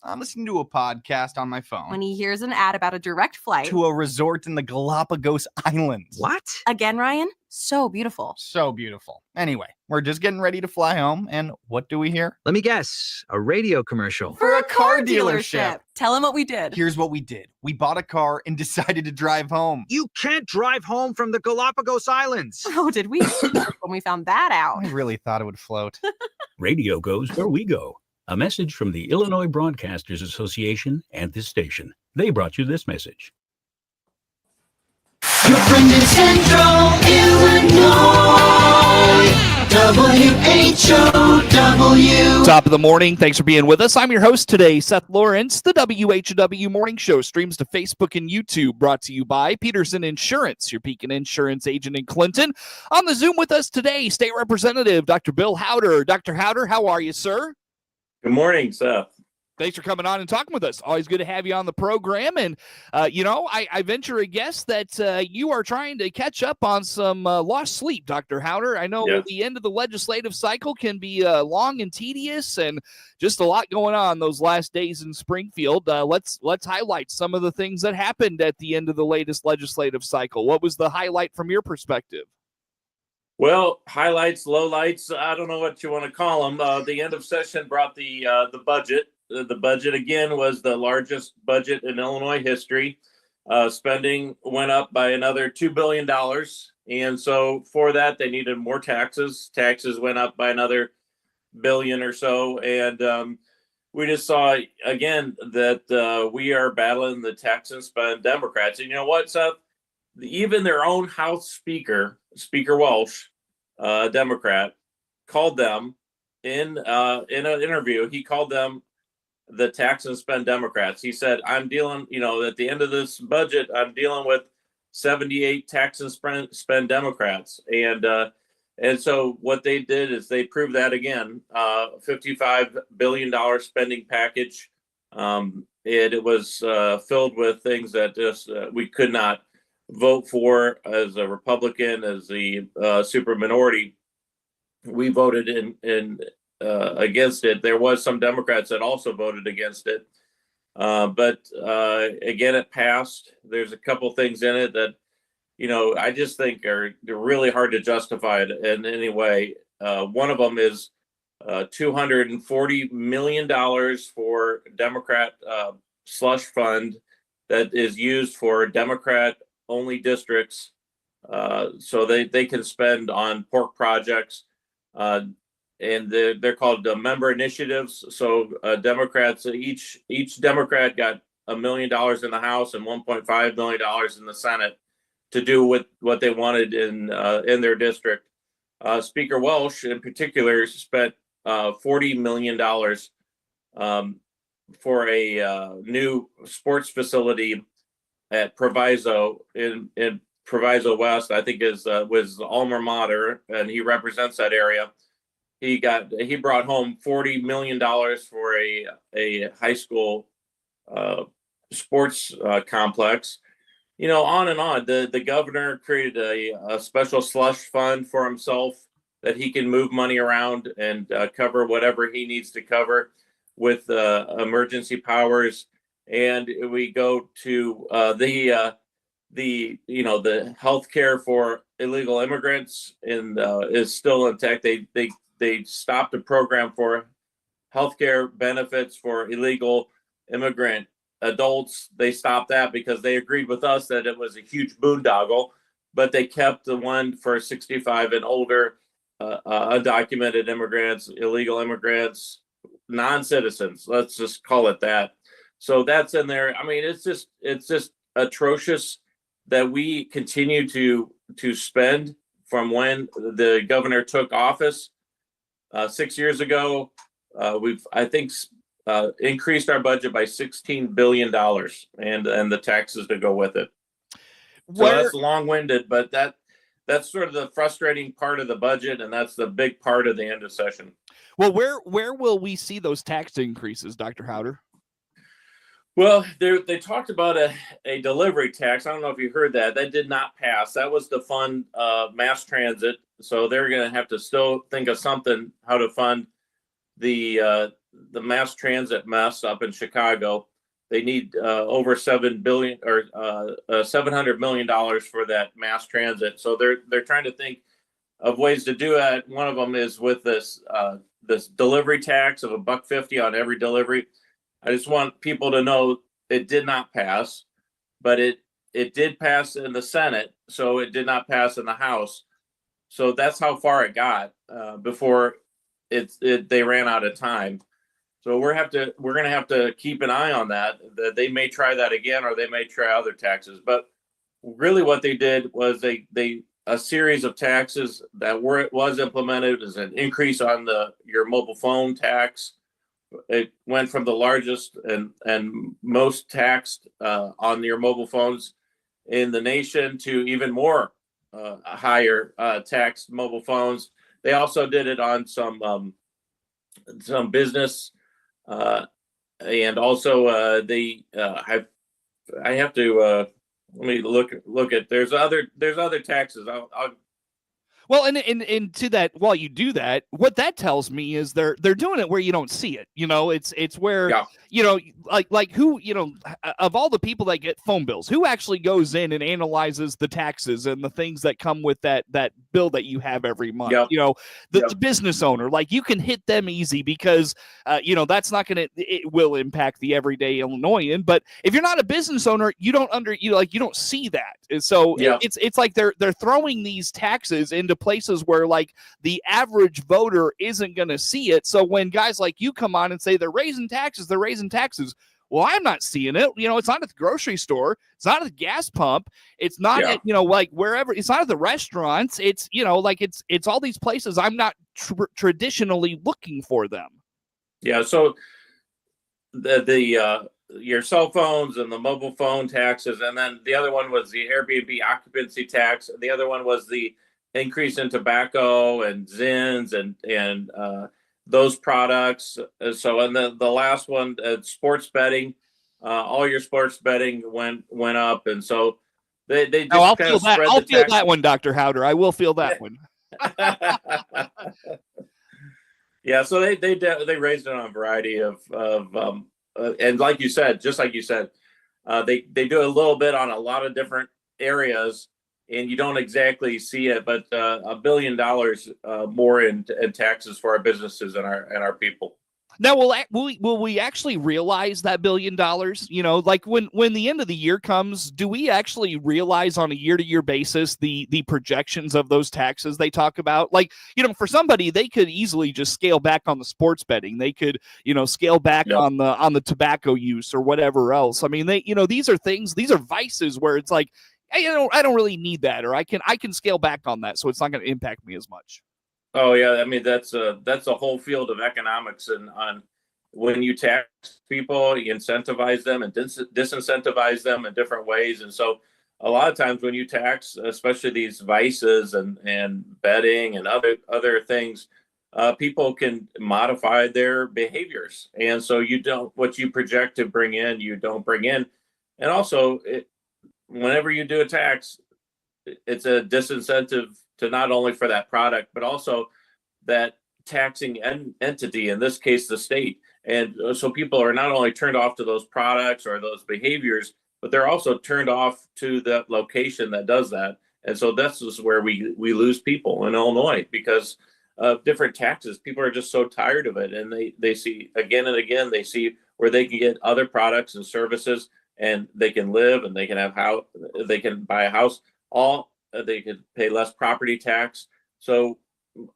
I'm listening to a podcast on my phone. When he hears an ad about a direct flight to a resort in the Galapagos Islands. What? Again, Ryan, so beautiful. So beautiful. Anyway, we're just getting ready to fly home, and what do we hear? Let me guess. A radio commercial. For a car dealership. Tell him what we did. Here's what we did. We bought a car and decided to drive home. You can't drive home from the Galapagos Islands. Oh, did we? When we found that out. I really thought it would float. Radio goes where we go. A message from the Illinois Broadcasters Association and this station. They brought you this message. Your friend in Central Illinois, WHOW. Top of the morning. Thanks for being with us. I'm your host today, Seth Lawrence. The WHOW Morning Show streams to Facebook and YouTube, brought to you by Peterson Insurance, your Pekin Insurance agent in Clinton. On the Zoom with us today, State Representative Dr. Bill Hauter. Dr. Hauter, how are you, sir? Good morning, Seth. Thanks for coming on and talking with us. Always good to have you on the program. And, I venture a guess that you are trying to catch up on some lost sleep, Dr. Hauter. I know the end of the legislative cycle can be long and tedious and just a lot going on those last days in Springfield. Let's highlight some of the things that happened at the end of the latest legislative cycle. What was the highlight from your perspective? Well, highlights, lowlights, I don't know what you want to call them. The end of session brought the budget. The budget, again, was the largest budget in Illinois history. Spending went up by another $2 billion. And so for that, they needed more taxes. Taxes went up by another billion or so. And we just saw, again, that we are battling the tax and spend Democrats. And you know what, Seth? Even their own House Speaker, Speaker Welsh, Democrat, called them in an interview. He called them the tax and spend Democrats. He said, I'm dealing, at the end of this budget, I'm dealing with 78 tax and spend Democrats. And so what they did is they proved that again, $55 billion spending package. It was filled with things that just we could not vote for as a Republican, as the super minority. We voted in against it. There was some Democrats that also voted against it. But again, it passed. There's a couple things in it that, I just think they're really hard to justify it in any way. One of them is $240 million for Democrat slush fund that is used for Democrat only districts, so they can spend on pork projects, and they're called member initiatives. So Democrats, each Democrat got $1 million in the House and $1.5 million in the Senate to do with what they wanted in their district. Speaker Welsh, in particular, spent $40 million for a new sports facility at Proviso in Proviso West. I think was alma mater, and he represents that area. He brought home $40 million for a high school sports complex. On and on. The governor created a special slush fund for himself that he can move money around and cover whatever he needs to cover with emergency powers. And we go to the health care for illegal immigrants is still intact. They stopped a program for health care benefits for illegal immigrant adults. They stopped that because they agreed with us that it was a huge boondoggle, but they kept the one for 65 and older, undocumented immigrants, illegal immigrants, non-citizens. Let's just call it that. So that's in there. I mean, it's just atrocious that we continue to spend from when the governor took office 6 years ago. We've, I think, increased our budget by $16 billion and the taxes to go with it. So that's long-winded, but that's sort of the frustrating part of the budget, and that's the big part of the end of session. Well, where will we see those tax increases, Dr. Hauter? Well, they talked about a delivery tax. I don't know if you heard that. That did not pass. That was to fund mass transit. So they're going to have to still think of something how to fund the the mass transit mess up in Chicago. They need over $7 billion or $700 million for that mass transit. So they're trying to think of ways to do it. One of them is with this this delivery tax of $1.50 on every delivery. I just want people to know it did not pass, but it did pass in the Senate, so it did not pass in the House. So that's how far it got before they ran out of time. So we're going to have to keep an eye on that. That they may try that again, or they may try other taxes. But really, what they did was they a series of taxes that was implemented as an increase on your mobile phone tax. It went from the largest and most taxed on your mobile phones in the nation to even more higher taxed mobile phones. They also did it on some business, and also I have to let me look at. There's other taxes. Well, and to that, while you do that, what that tells me is they're doing it where you don't see it. It's where like who of all the people that get phone bills, who actually goes in and analyzes the taxes and the things that come with that bill that you have every month. The business owner, like you can hit them easy because that's not it will impact the everyday Illinoisan. But if you're not a business owner, you don't you don't see that. And so it's like they're throwing these taxes into places where like the average voter isn't going to see it. So when guys like you come on and say they're raising taxes, well, I'm not seeing it. It's not at the grocery store. It's not at the gas pump. It's not at, like wherever. It's not at the restaurants. It's, like it's all these places I'm not traditionally looking for them. Yeah. So the your cell phones and the mobile phone taxes. And then the other one was the Airbnb occupancy tax. The other one was the increase in tobacco and Zins and those products. So, and the last one, just all your sports betting went up. And so they just I'll feel that one, Dr. Hauter. I will feel that one. Yeah. So they raised it on a variety of and like you said, they do a little bit on a lot of different areas, and you don't exactly see it, but $1 billion more in taxes for our businesses and our people. Now, will we actually realize that $1 billion? Like when the end of the year comes, do we actually realize on a year-to-year basis the projections of those taxes they talk about? Like, for somebody, they could easily just scale back on the sports betting. They could, scale back on the tobacco use or whatever else. I mean, these are vices where it's like, hey, I don't really need that, or I can scale back on that, so it's not going to impact me as much. Oh yeah, I mean that's a whole field of economics, and on when you tax people, you incentivize them and disincentivize them in different ways. And so a lot of times when you tax, especially these vices and betting and other things, people can modify their behaviors, and so what you project to bring in, you don't bring in. And also whenever you do a tax, it's a disincentive to not only for that product, but also that taxing entity, in this case, the state. And so people are not only turned off to those products or those behaviors, but they're also turned off to the location that does that. And so this is where we lose people in Illinois because of different taxes. People are just so tired of it. And they see again and again, they see where they can get other products and services, and they can live and they can buy a house. They could pay less property tax. So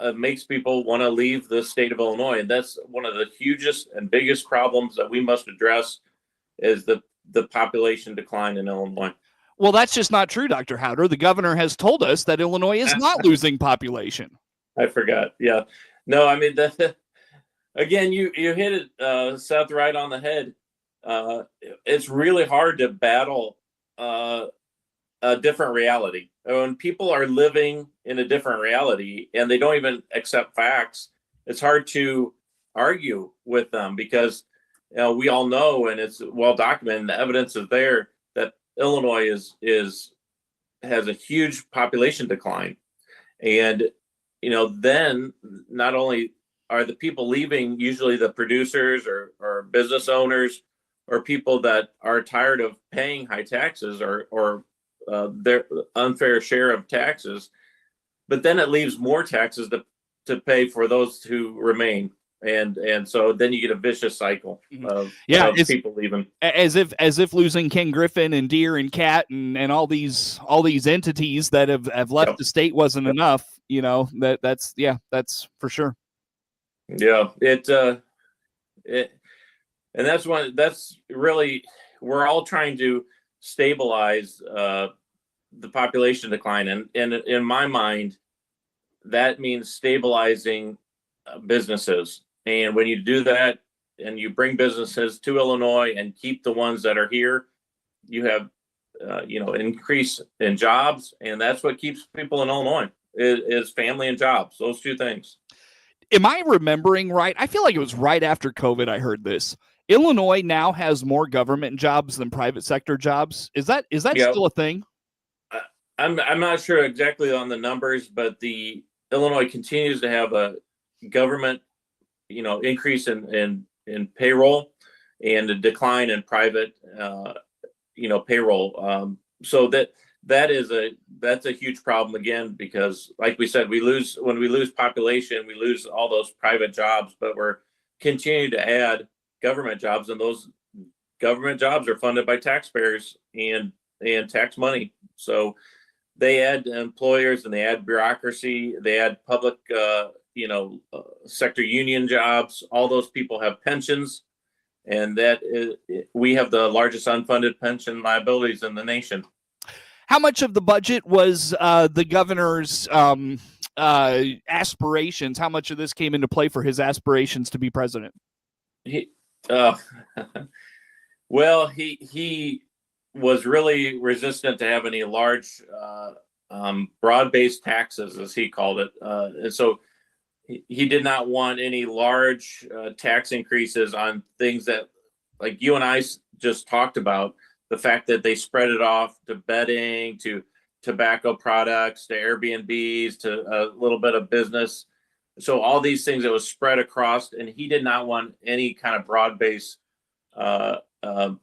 it makes people want to leave the state of Illinois. And that's one of the hugest and biggest problems that we must address is the population decline in Illinois. Well, that's just not true, Dr. Hauter. The governor has told us that Illinois is not losing population. I forgot. Yeah. No, I mean, again, you hit it, Seth, right on the head. It's really hard to battle a different reality. When people are living in a different reality and they don't even accept facts, it's hard to argue with them because we all know, and it's well documented, the evidence is there that Illinois has a huge population decline. And then not only are the people leaving usually the producers or business owners or people that are tired of paying high taxes or their unfair share of taxes. But then it leaves more taxes to pay for those who remain. And so then you get a vicious cycle of people leaving. As if losing Ken Griffin and Deere and Cat and all these entities that have left the state wasn't enough. That's for sure. Yeah, and that's really, we're all trying to stabilize the population decline, and in my mind, that means stabilizing businesses. And when you do that and you bring businesses to Illinois and keep the ones that are here, you have increase in jobs, and that's what keeps people in Illinois is family and jobs. Those two things. Am I remembering right? I feel like it was right after COVID I heard this. Illinois now has more government jobs than private sector jobs. Is that still a thing? I'm not sure exactly on the numbers, but the Illinois continues to have a government, increase in payroll and a decline in private, payroll. So that's a huge problem again, because like we said, when we lose population, we lose all those private jobs, but we're continuing to add government jobs, and those government jobs are funded by taxpayers and tax money. So they add employers and they add bureaucracy, they add public, sector union jobs. All those people have pensions, and we have the largest unfunded pension liabilities in the nation. How much of the budget was the governor's aspirations? How much of this came into play for his aspirations to be president? He was really resistant to have any large, broad-based taxes, as he called it. And so he did not want any large tax increases on things that, like you and I just talked about, the fact that they spread it off to bedding, to tobacco products, to Airbnbs, to a little bit of business. So all these things that was spread across, and he did not want any kind of broad-based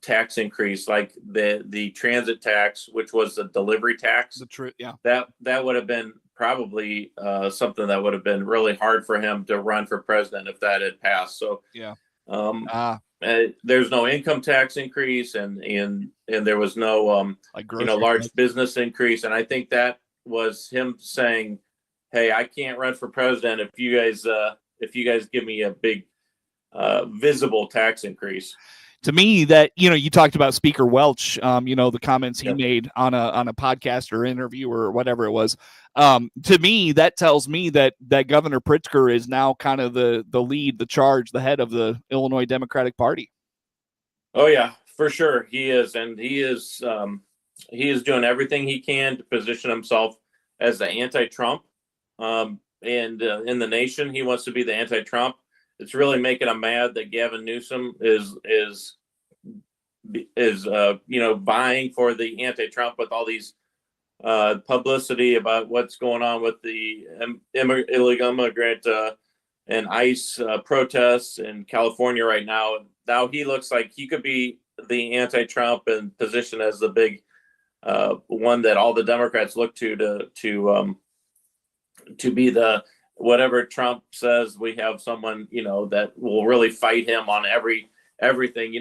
tax increase, like the transit tax, which was the delivery tax. That would have been probably something that would have been really hard for him to run for president if that had passed. So there's no income tax increase, and there was no large business increase, and I think that was him saying, hey, I can't run for president if you guys give me a big visible tax increase. To me, that you talked about Speaker Welch, the comments he made on a podcast or interview or whatever it was. To me, that tells me that Governor Pritzker is now kind of the lead, the charge, the head of the Illinois Democratic Party. Oh yeah, for sure he is, and he is doing everything he can to position himself as the anti-Trump, and in the nation, he wants to be the anti-Trump. It's really making him mad that Gavin Newsom is vying for the anti-Trump with all these publicity about what's going on with the illegal immigrant and ICE protests in California right now. Now he looks like he could be the anti-Trump and position as the big one that all the Democrats look to be the, whatever Trump says, we have someone, that will really fight him on everything,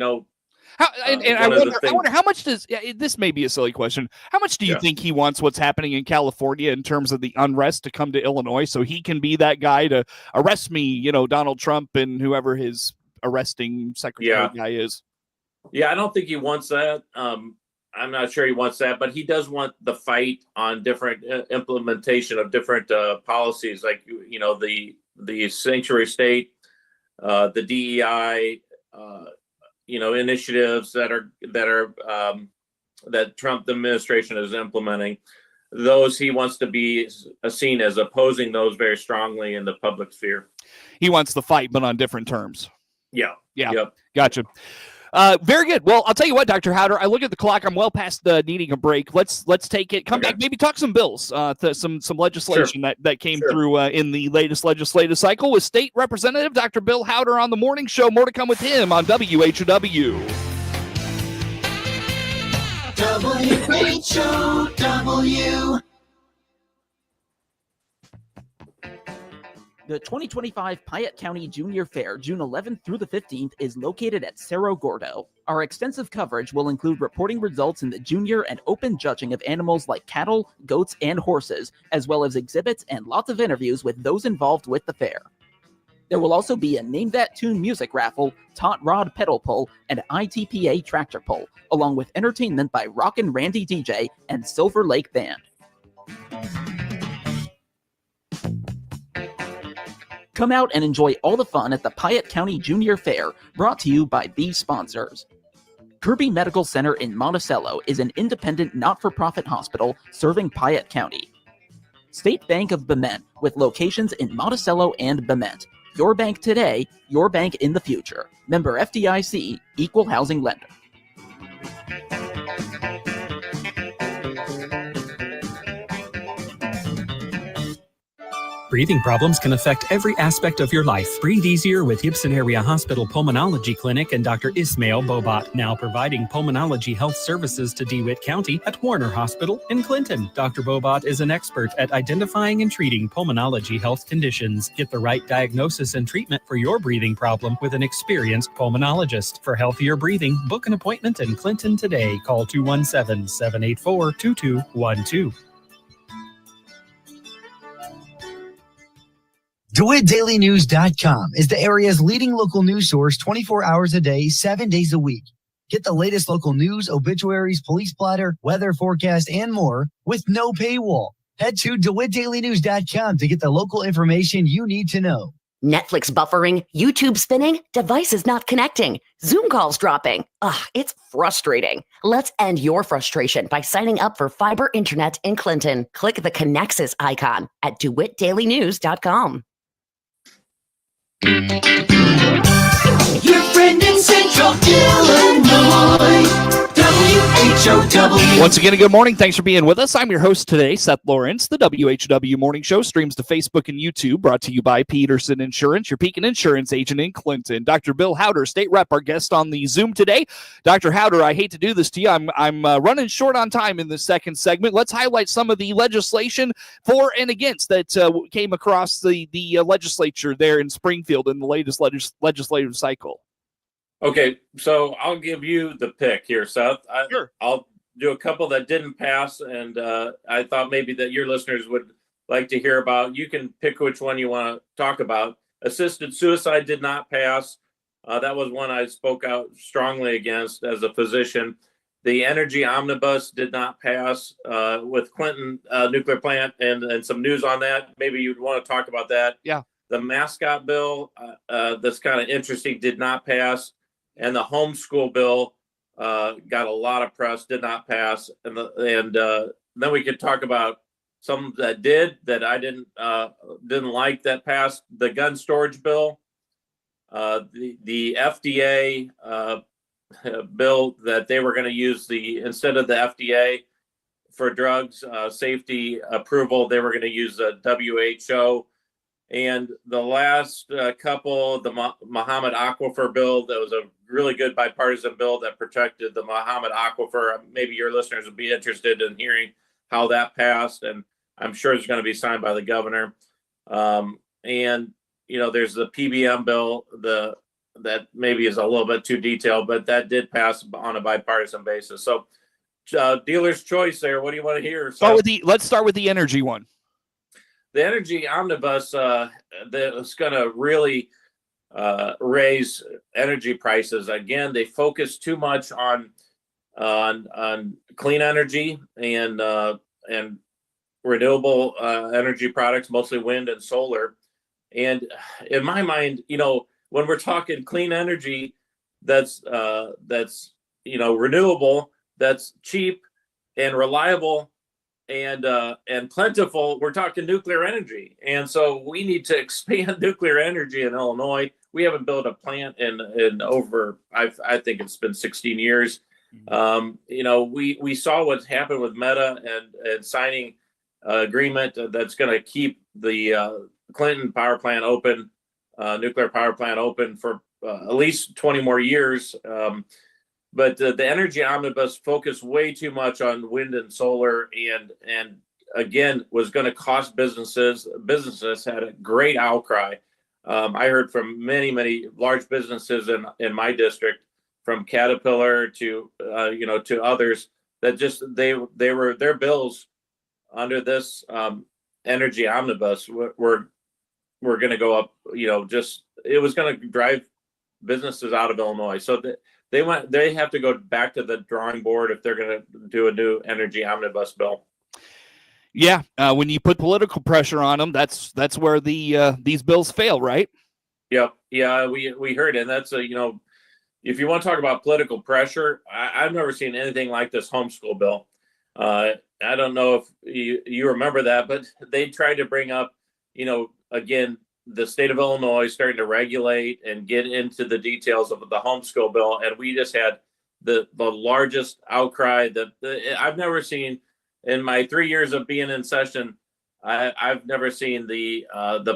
I wonder how much does, this may be a silly question, how much do you think he wants what's happening in California in terms of the unrest to come to Illinois so he can be that guy to arrest me, Donald Trump and whoever his arresting secretary guy is? Yeah, I don't think he wants that. I'm not sure he wants that, but he does want the fight on different implementation of different policies, like the sanctuary state, the DEI, initiatives that Trump administration is implementing. Those he wants to be seen as opposing those very strongly in the public sphere. He wants the fight, but on different terms. Yeah. Yep. Gotcha. Very good. Well, I'll tell you what, Dr. Hauter, I look at the clock. I'm well past needing a break. Let's take it. Come back. Maybe talk some bills, some legislation that came through in the latest legislative cycle with State Representative Dr. Bill Hauter on the morning show. More to come with him on WHOW. WHOW. The 2025 Piatt County Junior Fair, June 11th through the 15th, is located at Cerro Gordo. Our extensive coverage will include reporting results in the junior and open judging of animals like cattle, goats, and horses, as well as exhibits and lots of interviews with those involved with the fair. There will also be a Name That Tune music raffle, Tot Rod pedal pull, and ITPA tractor pull, along with entertainment by Rockin' Randy DJ and Silver Lake Band. Come out and enjoy all the fun at the Piatt County Junior Fair, brought to you by these sponsors. Kirby Medical Center in Monticello is an independent not-for-profit hospital serving Piatt County. State Bank of Bement, with locations in Monticello and Bement. Your bank today, your bank in the future. Member FDIC, Equal Housing Lender. Breathing problems can affect every aspect of your life. Breathe easier with Gibson Area Hospital Pulmonology Clinic and Dr. Ismail Bobat, now providing pulmonology health services to DeWitt County at Warner Hospital in Clinton. Dr. Bobat is an expert at identifying and treating pulmonology health conditions. Get the right diagnosis and treatment for your breathing problem with an experienced pulmonologist. For healthier breathing, book an appointment in Clinton today. Call 217-784-2212. DeWittDailyNews.com is the area's leading local news source 24 hours a day, 7 days a week. Get the latest local news, obituaries, police blotter, weather forecast, and more with no paywall. Head to DeWittDailyNews.com to get the local information you need to know. Netflix buffering, YouTube spinning, devices not connecting, Zoom calls dropping. It's frustrating. Let's end your frustration by signing up for fiber internet in Clinton. Click the Connexus icon at DeWittDailyNews.com. Your friend in Central Illinois, WHOW. Once again, good morning. Thanks for being with us. I'm your host today, Seth Lawrence. The WHW Morning Show streams to Facebook and YouTube, brought to you by Peterson Insurance, your Pekin Insurance agent in Clinton. Dr. Bill Hauter, state rep, our guest on the Zoom today. Dr. Hauter, I hate to do this to you. I'm running short on time in this second segment. Let's highlight some of the legislation for and against that came across the legislature there in Springfield in the latest legislative cycle. Okay, so I'll give you the pick here, Seth. Sure. I'll do a couple that didn't pass, and I thought maybe that your listeners would like to hear about. You can pick which one you want to talk about. Assisted suicide did not pass. That was one I spoke out strongly against as a physician. The energy omnibus did not pass with Clinton nuclear plant and some news on that. Maybe you'd want to talk about that. Yeah. The mascot bill, that's kind of interesting, did not pass. And the homeschool bill got a lot of press, did not pass. And then we could talk about some that did, that I didn't like, that passed. The gun storage bill, the FDA bill that they were going to use instead of the FDA for drugs safety approval, they were going to use the WHO. And the last couple, the Muhammad Aquifer bill, that was a really good bipartisan bill that protected the Muhammad Aquifer. Maybe your listeners would be interested in hearing how that passed, and I'm sure it's going to be signed by the governor. And, there's the PBM bill that maybe is a little bit too detailed, but that did pass on a bipartisan basis. So dealer's choice there. What do you want to hear? Let's start with the energy one. The energy omnibus that's going to really raise energy prices. Again, they focus too much on clean energy and renewable energy products, mostly wind and solar. And in my mind, when we're talking clean energy, that's renewable, that's cheap and reliable and plentiful, we're talking nuclear energy. And so we need to expand nuclear energy in Illinois. we haven't built a plant in over, I think it's been 16 years. We saw what happened with Meta and signing agreement that's going to keep the Clinton power plant open, nuclear power plant open for at least 20 more years. But the energy omnibus focused way too much on wind and solar, and again was going to cost businesses. Businesses had a great outcry. I heard from many large businesses in my district, from Caterpillar to to others, that just their bills under this energy omnibus were going to go up. It was going to drive businesses out of Illinois. So they have to go back to the drawing board if they're going to do a new energy omnibus bill. Yeah, when you put political pressure on them, that's where these bills fail, right? Yep. Yeah, we heard it. And that's if you want to talk about political pressure, I've never seen anything like this homeschool bill. I don't know if you remember that, but they tried to bring up, again, the state of Illinois starting to regulate and get into the details of the homeschool bill, and we just had the largest outcry that I've never seen in my 3 years of being in session. I've never seen the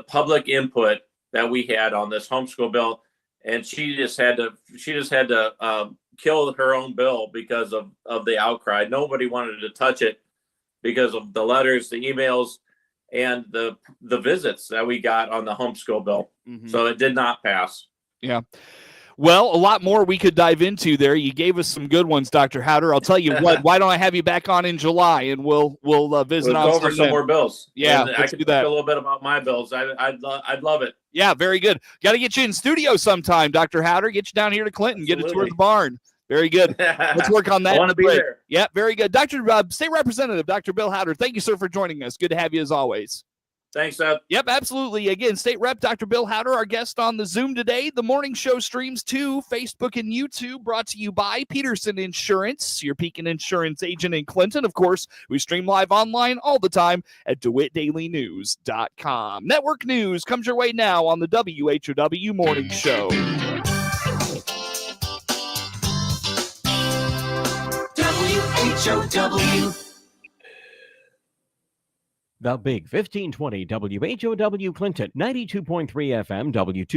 public input that we had on this homeschool bill, and she just had to kill her own bill because of the outcry. Nobody wanted to touch it because of the letters, the emails, and the visits that we got on the homeschool bill. Mm-hmm. So it did not pass. Yeah. Well, a lot more we could dive into there. You gave us some good ones, Dr. Hauter. I'll tell you what, why don't I have you back on in July, and we'll visit on over some more bills. Yeah, I can talk a little bit about my bills. I'd love it. Yeah, very good. Got to get you in studio sometime, Dr. Hauter. Get you down here to Clinton. Absolutely. Get a tour of the barn. Very good. Let's work on that. I want to be there. Yeah, very good. State Representative Dr. Bill Hauter, thank you, sir, for joining us. Good to have you as always. Thanks, Seth. Yep, absolutely. Again, State Rep Dr. Bill Hauter, our guest on the Zoom today. The morning show streams to Facebook and YouTube, brought to you by Peterson Insurance, your Pekin Insurance agent in Clinton. Of course, we stream live online all the time at DeWittDailyNews.com. Network news comes your way now on the WHOW Morning Show. WHOW. The Big 1520 WHOW Clinton, 92.3 FM, W2.